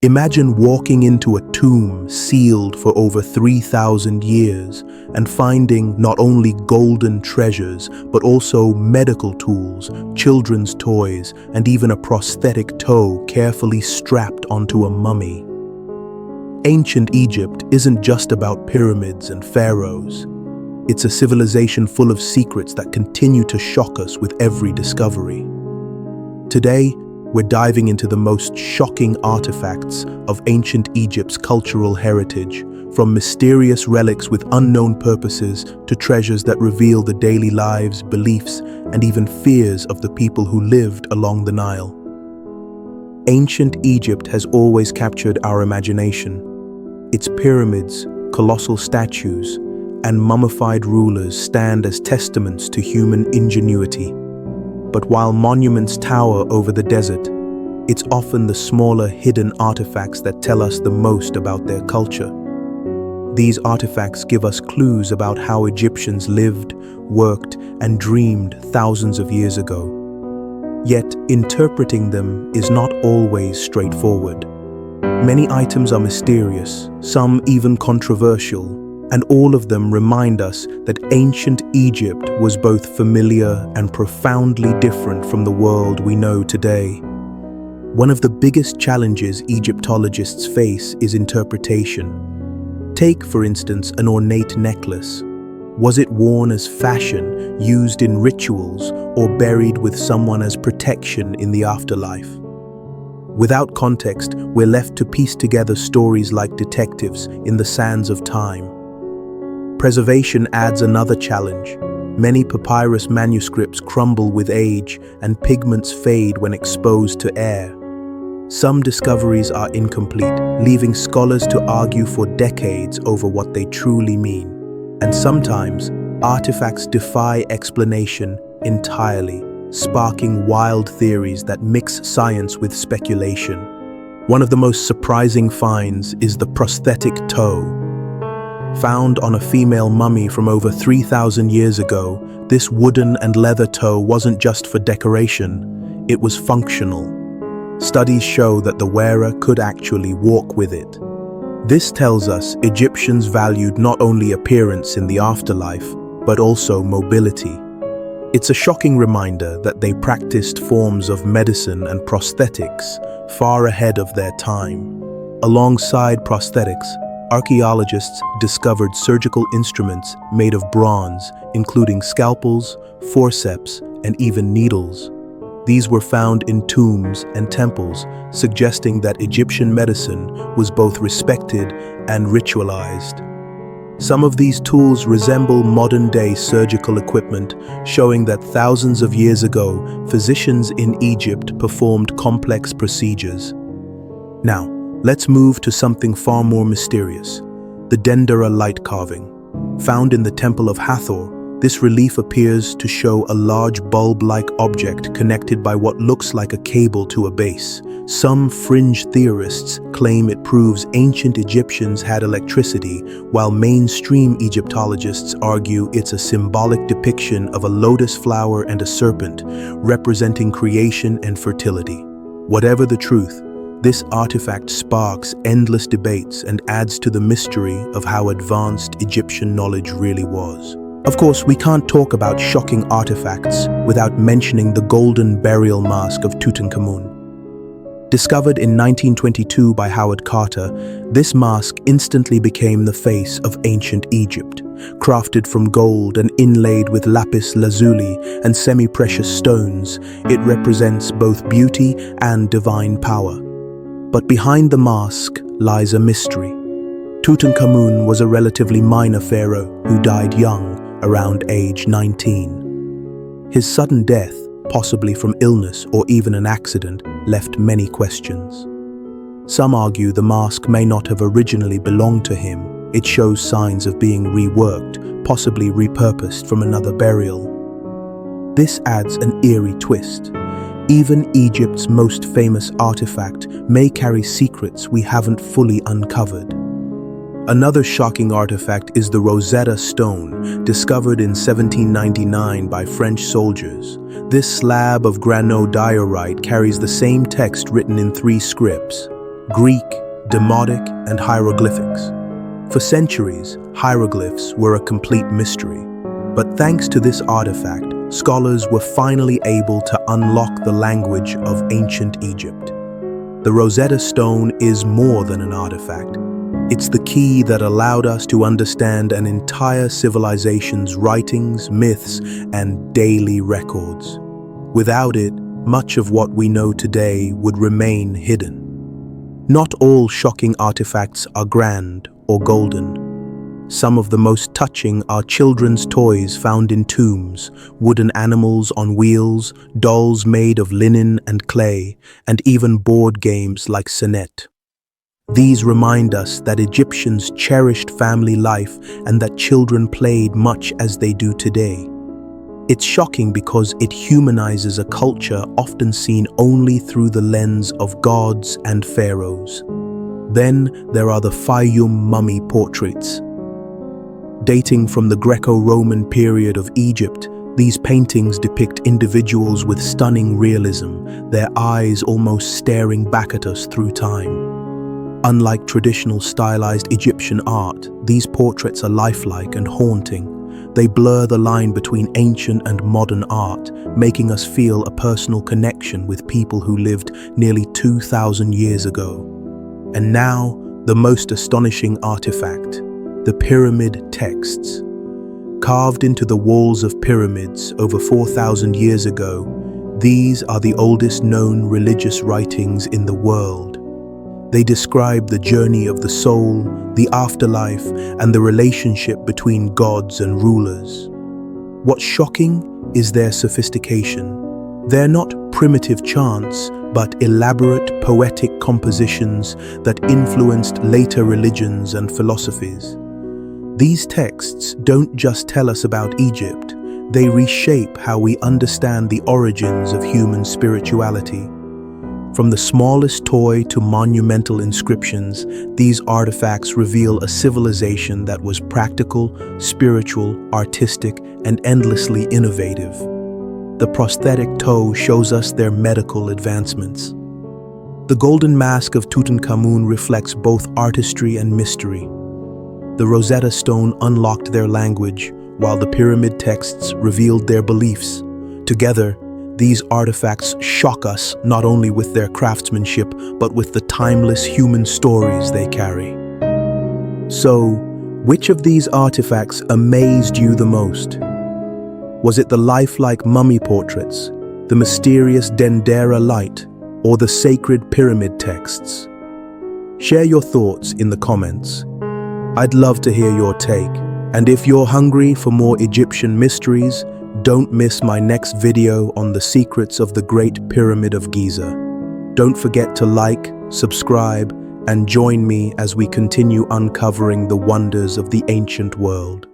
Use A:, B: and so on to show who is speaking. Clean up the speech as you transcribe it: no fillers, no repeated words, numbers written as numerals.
A: Imagine walking into a tomb sealed for over 3,000 years and finding not only golden treasures, but also medical tools, children's toys, and even a prosthetic toe carefully strapped onto a mummy. Ancient Egypt isn't just about pyramids and pharaohs. It's a civilization full of secrets that continue to shock us with every discovery. Today, we're diving into the most shocking artifacts of ancient Egypt's cultural heritage, from mysterious relics with unknown purposes to treasures that reveal the daily lives, beliefs, and even fears of the people who lived along the Nile. Ancient Egypt has always captured our imagination. Its pyramids, colossal statues, and mummified rulers stand as testaments to human ingenuity. But while monuments tower over the desert, it's often the smaller hidden artifacts that tell us the most about their culture. These artifacts give us clues about how Egyptians lived, worked, and dreamed thousands of years ago. Yet, interpreting them is not always straightforward. Many items are mysterious, some even controversial, and all of them remind us that ancient Egypt was both familiar and profoundly different from the world we know today. One of the biggest challenges Egyptologists face is interpretation. Take, for instance, an ornate necklace. Was it worn as fashion, used in rituals, or buried with someone as protection in the afterlife? Without context, we're left to piece together stories like detectives in the sands of time. Preservation adds another challenge. Many papyrus manuscripts crumble with age, and pigments fade when exposed to air. Some discoveries are incomplete, leaving scholars to argue for decades over what they truly mean. And sometimes, artifacts defy explanation entirely, sparking wild theories that mix science with speculation. One of the most surprising finds is the prosthetic toe. Found on a female mummy from over 3,000 years ago, this wooden and leather toe wasn't just for decoration, it was functional. Studies show that the wearer could actually walk with it. This tells us Egyptians valued not only appearance in the afterlife, but also mobility. It's a shocking reminder that they practiced forms of medicine and prosthetics far ahead of their time. Alongside prosthetics, archaeologists discovered surgical instruments made of bronze, including scalpels, forceps, and even needles. These were found in tombs and temples, suggesting that Egyptian medicine was both respected and ritualized. Some of these tools resemble modern-day surgical equipment, showing that thousands of years ago, physicians in Egypt performed complex procedures. Now, let's move to something far more mysterious, the Dendera light carving. Found in the Temple of Hathor, this relief appears to show a large bulb-like object connected by what looks like a cable to a base. Some fringe theorists claim it proves ancient Egyptians had electricity, while mainstream Egyptologists argue it's a symbolic depiction of a lotus flower and a serpent, representing creation and fertility. Whatever the truth, this artifact sparks endless debates and adds to the mystery of how advanced Egyptian knowledge really was. Of course, we can't talk about shocking artifacts without mentioning the golden burial mask of Tutankhamun. Discovered in 1922 by Howard Carter, this mask instantly became the face of ancient Egypt. Crafted from gold and inlaid with lapis lazuli and semi-precious stones, it represents both beauty and divine power. But behind the mask lies a mystery. Tutankhamun was a relatively minor pharaoh who died young, around age 19. His sudden death, possibly from illness or even an accident, left many questions. Some argue the mask may not have originally belonged to him. It shows signs of being reworked, possibly repurposed from another burial. This adds an eerie twist. Even Egypt's most famous artifact may carry secrets we haven't fully uncovered. Another shocking artifact is the Rosetta Stone, discovered in 1799 by French soldiers. This slab of granodiorite carries the same text written in 3 scripts. Greek, Demotic, and hieroglyphics. For centuries, hieroglyphs were a complete mystery. But thanks to this artifact, scholars were finally able to unlock the language of ancient Egypt. The Rosetta Stone is more than an artifact. It's the key that allowed us to understand an entire civilization's writings, myths, and daily records. Without it, much of what we know today would remain hidden. Not all shocking artifacts are grand or golden. Some of the most touching are children's toys found in tombs, wooden animals on wheels, dolls made of linen and clay, and even board games like Senet. These remind us that Egyptians cherished family life and that children played much as they do today. It's shocking because it humanizes a culture often seen only through the lens of gods and pharaohs. Then there are the Fayum mummy portraits. Dating from the Greco-Roman period of Egypt, these paintings depict individuals with stunning realism, their eyes almost staring back at us through time. Unlike traditional stylized Egyptian art, these portraits are lifelike and haunting. They blur the line between ancient and modern art, making us feel a personal connection with people who lived nearly 2,000 years ago. And now, the most astonishing artifact, the pyramid texts. Carved into the walls of pyramids over 4,000 years ago, these are the oldest known religious writings in the world. They describe the journey of the soul, the afterlife, and the relationship between gods and rulers. What's shocking is their sophistication. They're not primitive chants, but elaborate poetic compositions that influenced later religions and philosophies. These texts don't just tell us about Egypt, they reshape how we understand the origins of human spirituality. From the smallest toy to monumental inscriptions, these artifacts reveal a civilization that was practical, spiritual, artistic, and endlessly innovative. The prosthetic toe shows us their medical advancements. The golden mask of Tutankhamun reflects both artistry and mystery. The Rosetta Stone unlocked their language, while the pyramid texts revealed their beliefs. Together, these artifacts shock us not only with their craftsmanship, but with the timeless human stories they carry. So, which of these artifacts amazed you the most? Was it the lifelike mummy portraits, the mysterious Dendera light, or the sacred pyramid texts? Share your thoughts in the comments. I'd love to hear your take. And if you're hungry for more Egyptian mysteries, don't miss my next video on the secrets of the Great Pyramid of Giza. Don't forget to like, subscribe, and join me as we continue uncovering the wonders of the ancient world.